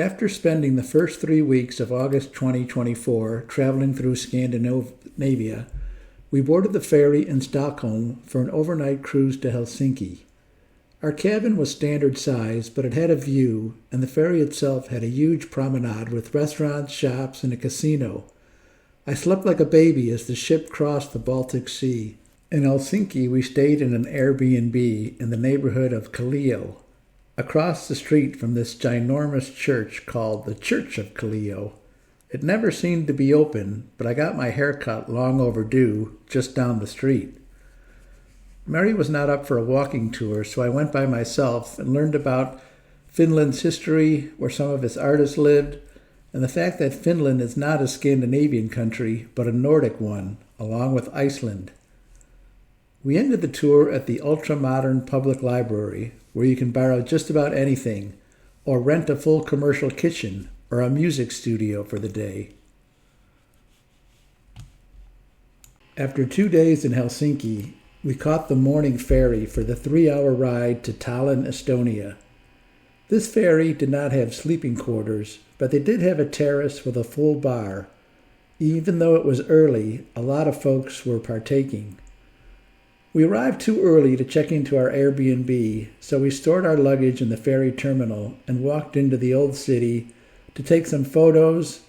After spending the first 3 weeks of August 2024 traveling through Scandinavia, we boarded the ferry in Stockholm for an overnight cruise to Helsinki. Our cabin was standard size, but it had a view, and the ferry itself had a huge promenade with restaurants, shops, and a casino. I slept like a baby as the ship crossed the Baltic Sea. In Helsinki, we stayed in an Airbnb in the neighborhood of Kallio, across the street from this ginormous church called the Church of Kallio. It never seemed to be open, but I got my hair cut long overdue just down the street. Mary was not up for a walking tour, so I went by myself and learned about Finland's history, where some of its artists lived, and the fact that Finland is not a Scandinavian country, but a Nordic one, along with Iceland. We ended the tour at the ultra-modern public library, where you can borrow just about anything, or rent a full commercial kitchen, or a music studio for the day. After 2 days in Helsinki, we caught the morning ferry for the 3-hour ride to Tallinn, Estonia. This ferry did not have sleeping quarters, but they did have a terrace with a full bar. Even though it was early, a lot of folks were partaking. We arrived too early to check into our Airbnb, so we stored our luggage in the ferry terminal and walked into the old city to take some photos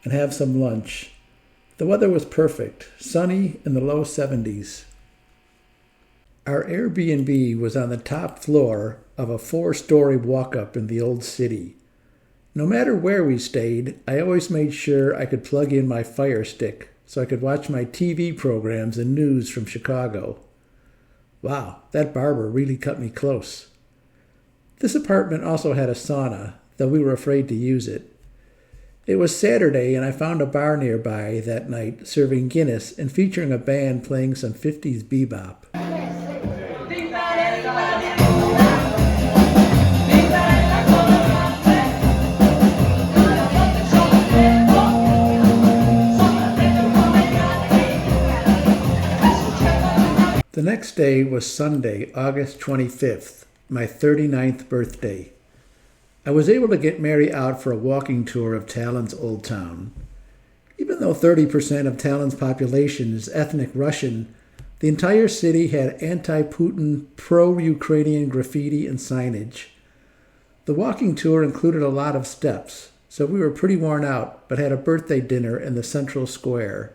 and have some lunch. The weather was perfect, sunny in the low 70s. Our Airbnb was on the top floor of a 4-story walk-up in the old city. No matter where we stayed, I always made sure I could plug in my Fire Stick so I could watch my TV programs and news from Chicago. Wow, that barber really cut me close. This apartment also had a sauna, though we were afraid to use it. It was Saturday, and I found a bar nearby that night serving Guinness and featuring a band playing some 50s bebop. The next day was Sunday, August 25th, my 39th birthday. I was able to get Mary out for a walking tour of Tallinn's Old Town. Even though 30% of Tallinn's population is ethnic Russian, the entire city had anti-Putin, pro-Ukrainian graffiti and signage. The walking tour included a lot of steps, so we were pretty worn out, but had a birthday dinner in the central square.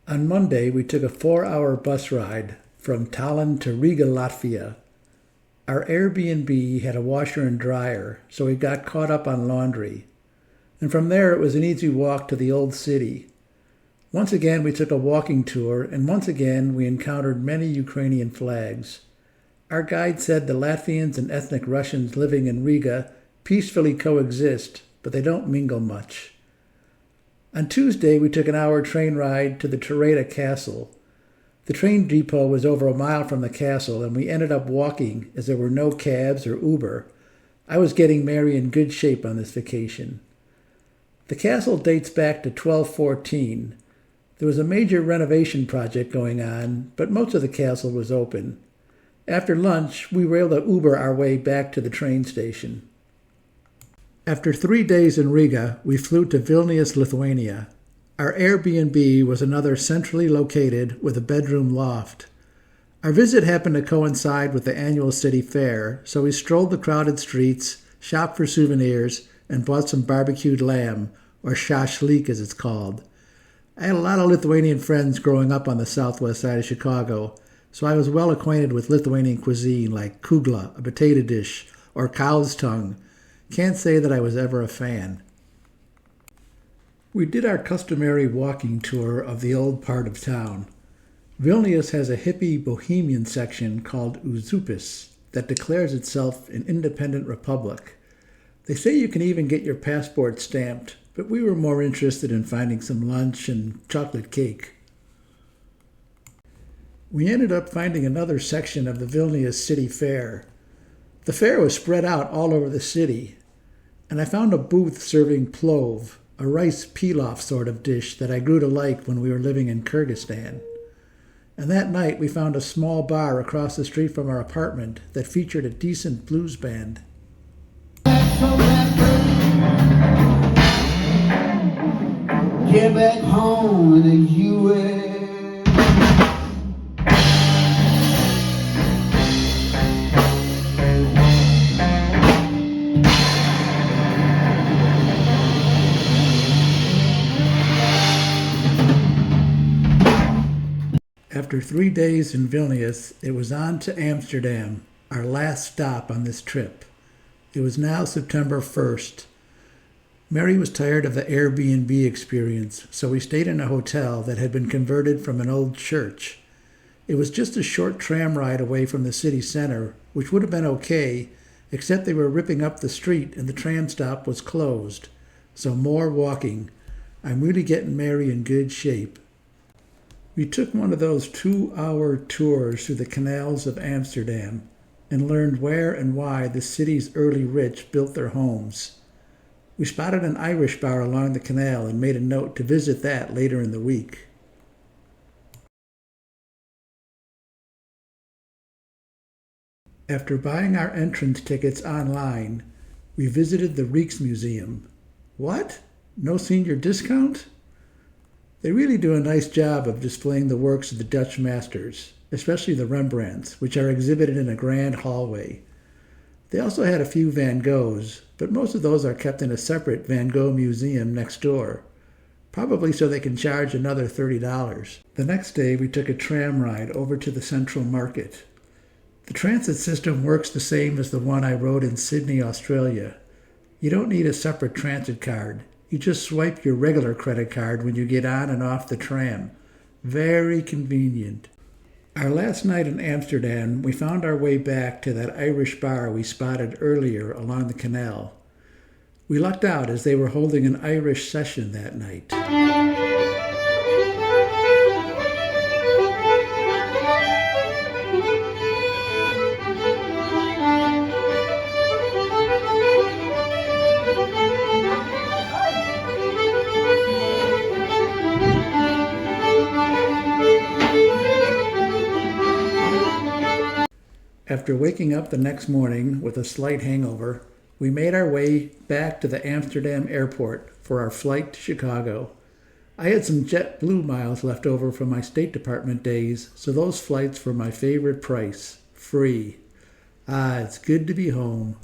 On Monday, we took a 4-hour bus ride from Tallinn to Riga, Latvia. Our Airbnb had a washer and dryer, so we got caught up on laundry. And from there, it was an easy walk to the old city. Once again, we took a walking tour, and once again, we encountered many Ukrainian flags. Our guide said the Latvians and ethnic Russians living in Riga peacefully coexist, but they don't mingle much. On Tuesday, we took an hour train ride to the Tureta Castle. The train depot was over a mile from the castle, and we ended up walking as there were no cabs or Uber. I was getting Mary in good shape on this vacation. The castle dates back to 1214. There was a major renovation project going on, but most of the castle was open. After lunch, we were able to Uber our way back to the train station. After 3 days in Riga, we flew to Vilnius, Lithuania. Our Airbnb was another centrally located with a bedroom loft. Our visit happened to coincide with the annual city fair, so we strolled the crowded streets, shopped for souvenirs, and bought some barbecued lamb, or shashlik as it's called. I had a lot of Lithuanian friends growing up on the southwest side of Chicago, so I was well acquainted with Lithuanian cuisine like kugla, a potato dish, or cow's tongue. Can't say that I was ever a fan. We did our customary walking tour of the old part of town. Vilnius has a hippie bohemian section called Uzupis that declares itself an independent republic. They say you can even get your passport stamped, but we were more interested in finding some lunch and chocolate cake. We ended up finding another section of the Vilnius City Fair. The fair was spread out all over the city, and I found a booth serving plov, a rice pilaf sort of dish that I grew to like when we were living in Kyrgyzstan. And that night we found a small bar across the street from our apartment that featured a decent blues band. Get back home in the U.S. After 3 days in Vilnius, it was on to Amsterdam, our last stop on this trip. It was now September 1st. Mary was tired of the Airbnb experience, so we stayed in a hotel that had been converted from an old church. It was just a short tram ride away from the city center, which would have been okay, except they were ripping up the street and the tram stop was closed. So more walking. I'm really getting Mary in good shape. We took one of those 2-hour tours through the canals of Amsterdam and learned where and why the city's early rich built their homes. We spotted an Irish bar along the canal and made a note to visit that later in the week. After buying our entrance tickets online, we visited the Rijksmuseum. What? No senior discount? They really do a nice job of displaying the works of the Dutch masters, especially the Rembrandts, which are exhibited in a grand hallway. They also had a few Van Goghs, but most of those are kept in a separate Van Gogh museum next door, probably so they can charge another $30. The next day, we took a tram ride over to the Central Market. The transit system works the same as the one I rode in Sydney, Australia. You don't need a separate transit card. You just swipe your regular credit card when you get on and off the tram. Very convenient. Our last night in Amsterdam, we found our way back to that Irish bar we spotted earlier along the canal. We lucked out as they were holding an Irish session that night. After waking up the next morning with a slight hangover, we made our way back to the Amsterdam airport for our flight to Chicago. I had some JetBlue miles left over from my State Department days, so those flights were my favorite price, free. Ah, it's good to be home.